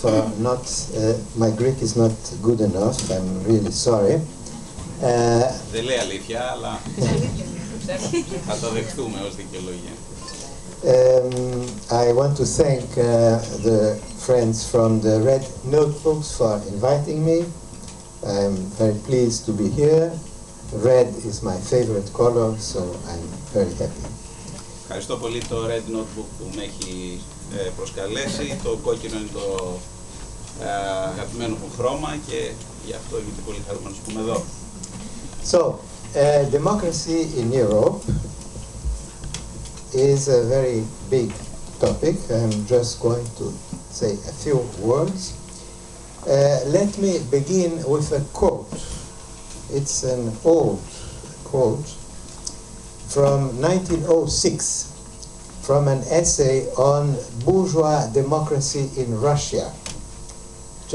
for not, my Greek is not good enough, I'm really sorry. Δεν λέει αλήθεια, αλλά θα το δεχτούμε ως δικαιολογία. I want to thank the friends from the Red Notebooks for inviting me. I'm very pleased to be here. Red is my favorite color, so I'm very happy. Ευχαριστώ πολύ το Red Notebook που με έχει προσκαλέσει. Το κόκκινο είναι το αγαπημένο μου χρώμα και γι' αυτό είμαι πολύ χαρούμενος που είμαι εδώ. So, democracy in Europe is a very big topic. I'm just going to say a few words. Let me begin with a quote. It's an old quote from 1906, from an essay on bourgeois democracy in Russia,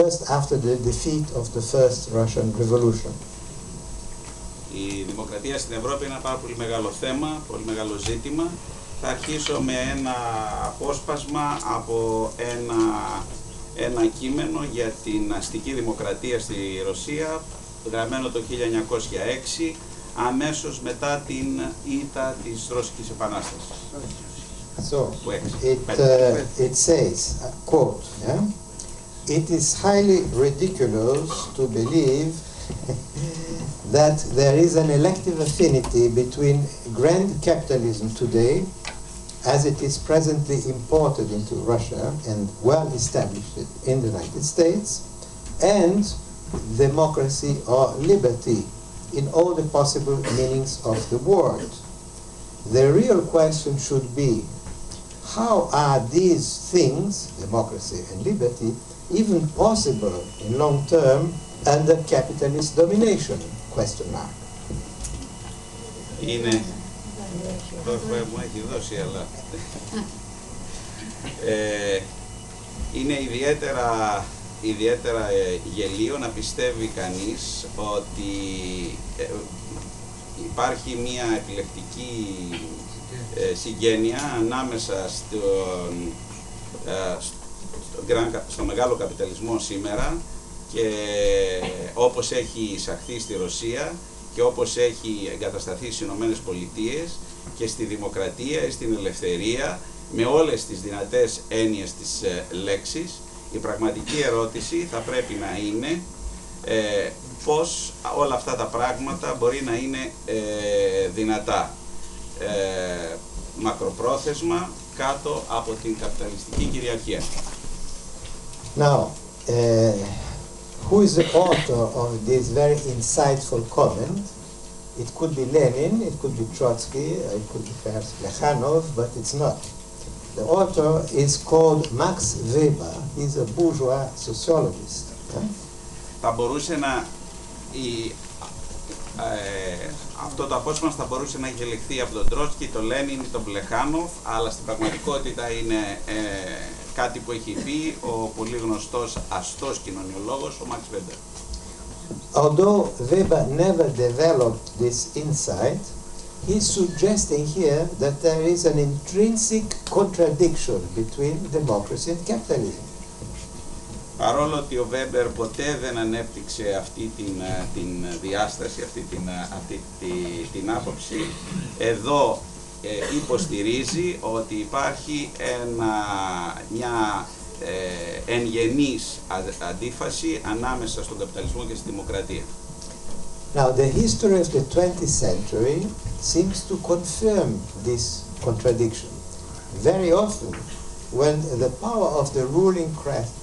just after the defeat of the First Russian Revolution. Η δημοκρατία στην Ευρώπη είναι ένα πάρα πολύ μεγάλο θέμα, πολύ μεγάλο ζήτημα. Θα αρχίσω με ένα απόσπασμα από ένα κείμενο για την αστική δημοκρατία στη Ρωσία, γραμμένο το 1906, αμέσως μετά την ήττα της Ρωσικής Επανάστασης. So, it says, quote, yeah? It is highly ridiculous to believe that there is an elective affinity between grand capitalism today, as it is presently imported into Russia and well established in the United States, and democracy or liberty in all the possible meanings of the word. The real question should be, how are these things, democracy and liberty, even possible in long term under capitalist domination? Question mark. Είναι, το μου έχει δώσει, αλλά είναι ιδιαίτερα γελίο να πιστεύει κανείς ότι υπάρχει μια επιλεκτική συγγένεια ανάμεσα στο μεγάλο καπιταλισμό σήμερα και όπως έχει εισαχθεί στη Ρωσία και όπως έχει εγκατασταθεί στις Ηνωμένες Πολιτείες και στη δημοκρατία ή στην ελευθερία με όλες τις δυνατές έννοιες της λέξης. Η πραγματική ερώτηση θα πρέπει να είναι πώς όλα αυτά τα πράγματα μπορεί να είναι δυνατά μακροπρόθεσμα κάτω από την καπιταλιστική κυριαρχία. Now, who is the author of this very insightful comment? It could be Lenin, it could be Trotsky, it could be perhaps Plekhanov, but it's not. The author is called Max Weber. He's a bourgeois sociologist. Θα μπορούσε να... αυτό το απόσπασμα θα μπορούσε να έχει ελεγχθεί από τον Τρότσκι, τον Λένιν ή τον Πλεχάνοφ, αλλά στην πραγματικότητα είναι κάτι που έχει πει ο πολύ γνωστός αστός κοινωνιολόγος, ο Max Weber. Although Weber never developed this insight, he's suggesting here that there is an intrinsic contradiction between democracy and capitalism. Παρόλο ότι ο Βέμπερ ποτέ δεν ανέπτυξε αυτή την διάσταση, αυτή την άποψη, εδώ υποστηρίζει ότι υπάρχει μια εν γενής αντίφαση ανάμεσα στον καπιταλισμό και στη δημοκρατία. Now, the history of the 20th century seems to confirm this contradiction. Very often, when the power of the ruling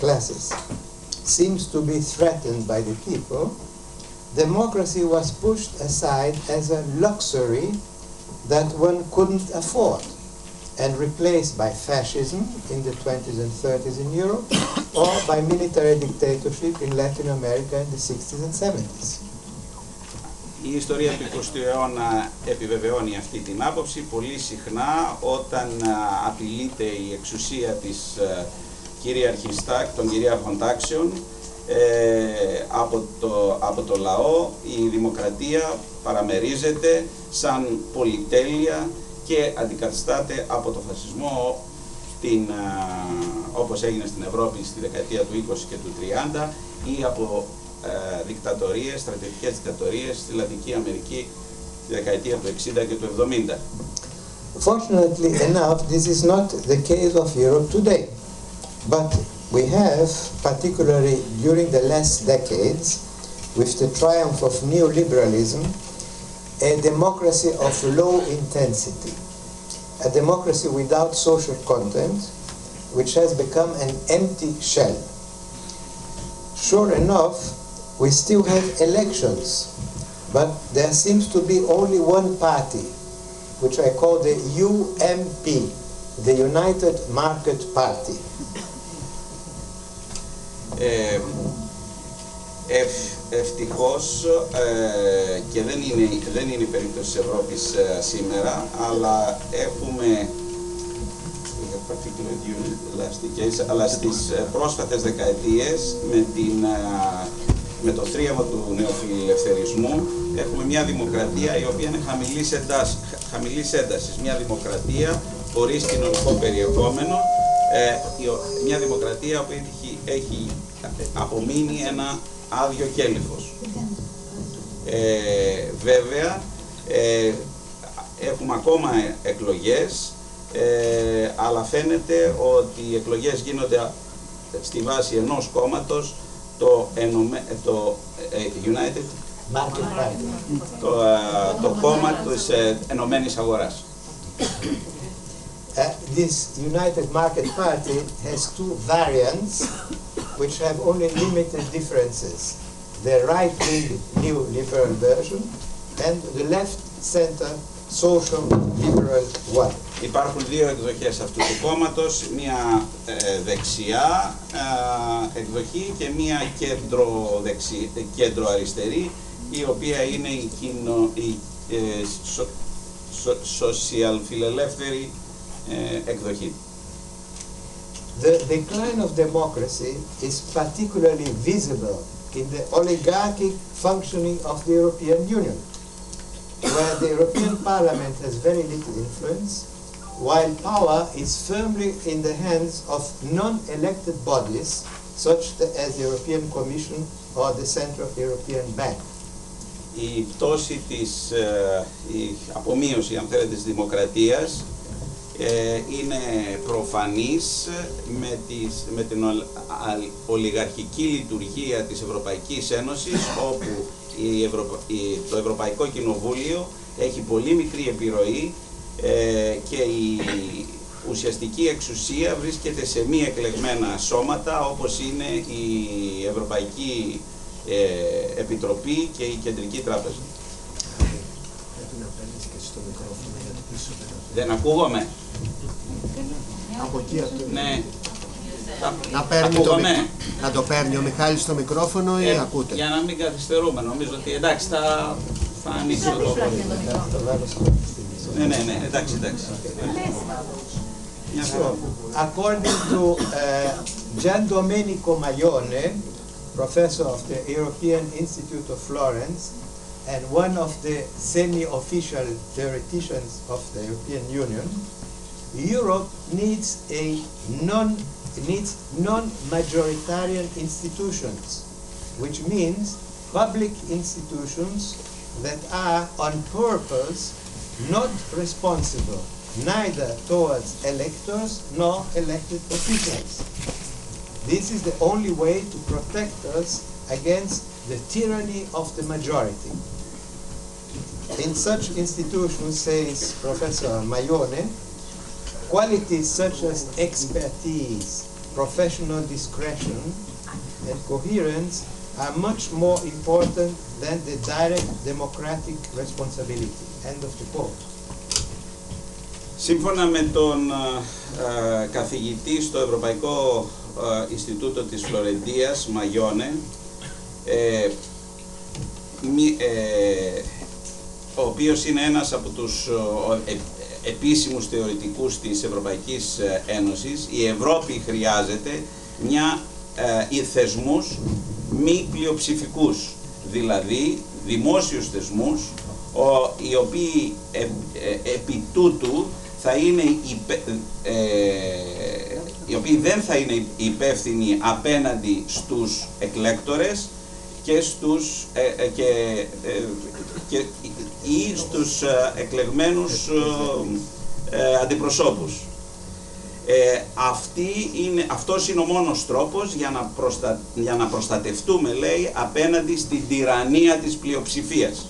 classes seems to be threatened by the people, democracy was pushed aside as a luxury that one couldn't afford and replaced by fascism in the 20s and 30s in Europe or by military dictatorship in Latin America in the 60s and 70s. Η ιστορία του 20ου αιώνα επιβεβαιώνει αυτή την άποψη πολύ συχνά όταν απειλείται η εξουσία της κυρίαρχης των κυρίαρχων τάξεων από το λαό. Η δημοκρατία παραμερίζεται σαν πολυτέλεια και αντικαθιστάται από το φασισμό όπως έγινε στην Ευρώπη στη δεκαετία του 20 και του 30 ή από δικτατορίες, στρατιωτικές δικτατορίες στη Λατινική Αμερική τη δεκαετία του 60 και του 70. Fortunately enough, this is not the case of Europe today. But we have, particularly during the last decades, with the triumph of neoliberalism, a democracy of low intensity, a democracy without social content, which has become an empty shell. Sure enough, we still have elections, but there seems to be only one party, which I call the UMP, the United Market Party. Ευτυχώς και δεν είναι η περίπτωση της Ευρώπης σήμερα, αλλά έχουμε αλλά στις πρόσφατες δεκαετίες με το θρίαμβο του νεοφιλελευθερισμού έχουμε μια δημοκρατία η οποία είναι χαμηλής έντασης, μια δημοκρατία χωρίς κοινωνικό περιεχόμενο, μια δημοκρατία που έχει απομείνει ένα άδειο κέλυφος. Βέβαια, έχουμε ακόμα εκλογές, αλλά φαίνεται ότι οι εκλογές γίνονται στη βάση ενός κόμματος, το United Market Party, το κόμμα της Ενωμένης Αγοράς. This United Market Party has two variants which have only limited differences. The right-wing neoliberal version and the left-center social liberal one. Υπάρχουν δύο εκδοχές αυτού του κόμματος, μία δεξιά εκδοχή και μία κέντρο-αριστερή, η οποία είναι η σοσιαλφιλελεύθερη εκδοχή. The decline of democracy is particularly visible in the oligarchic functioning of the European Union, where the European Parliament has very little influence, while power is firmly in the hands of non-elected bodies, such as the European Commission or the Central European Bank. Η πτώση η απομείωση, αν θέλετε, της δημοκρατίας είναι προφανής με την ολιγαρχική λειτουργία της Ευρωπαϊκής Ένωσης, όπου το Ευρωπαϊκό Κοινοβούλιο έχει πολύ μικρή επιρροή και η ουσιαστική εξουσία βρίσκεται σε μη εκλεγμένα σώματα, όπως είναι η Ευρωπαϊκή Επιτροπή και η Κεντρική Τράπεζα. Δεν ακούγομαι. Από εκεί αυτό. Ναι. Να το παίρνει ο Μιχάλης στο μικρόφωνο ή ακούτε? Για να μην καθυστερούμε, νομίζω ότι εντάξει θα ανοίξει το λόγο. Ναι, εντάξει. According to Gian Domenico Maglione, professor of the European Institute of Florence and one of the semi-official theoreticians of the European Union, Europe needs non-majoritarian institutions, which means public institutions that are on purpose not responsible neither towards electors nor elected officials. This is the only way to protect us against the tyranny of the majority. In such institutions, says Professor Maglione, qualities such as expertise, professional discretion, and coherence are much more important than the direct democratic responsibility. End of the quote. Σύμφωνα με τον καθηγητή στο Ευρωπαϊκό Ινστιτούτο της Φλωρεντίας, Μαγιόνε, ο οποίος είναι ένας από τους επίσημους θεωρητικούς της Ευρωπαϊκής Ένωσης, η Ευρώπη χρειάζεται θεσμούς μη πλειοψηφικούς, δηλαδή δημόσιους θεσμούς, οι οποίοι επί τούτου θα είναι οι οποίοι δεν θα είναι υπεύθυνοι απέναντι στους εκλέκτορες και ή στους εκλεγμένους αντιπροσώπους. Αυτός είναι ο μόνος τρόπος για να προστατευτούμε, λέει, απέναντι στην τυραννία της πλειοψηφίας.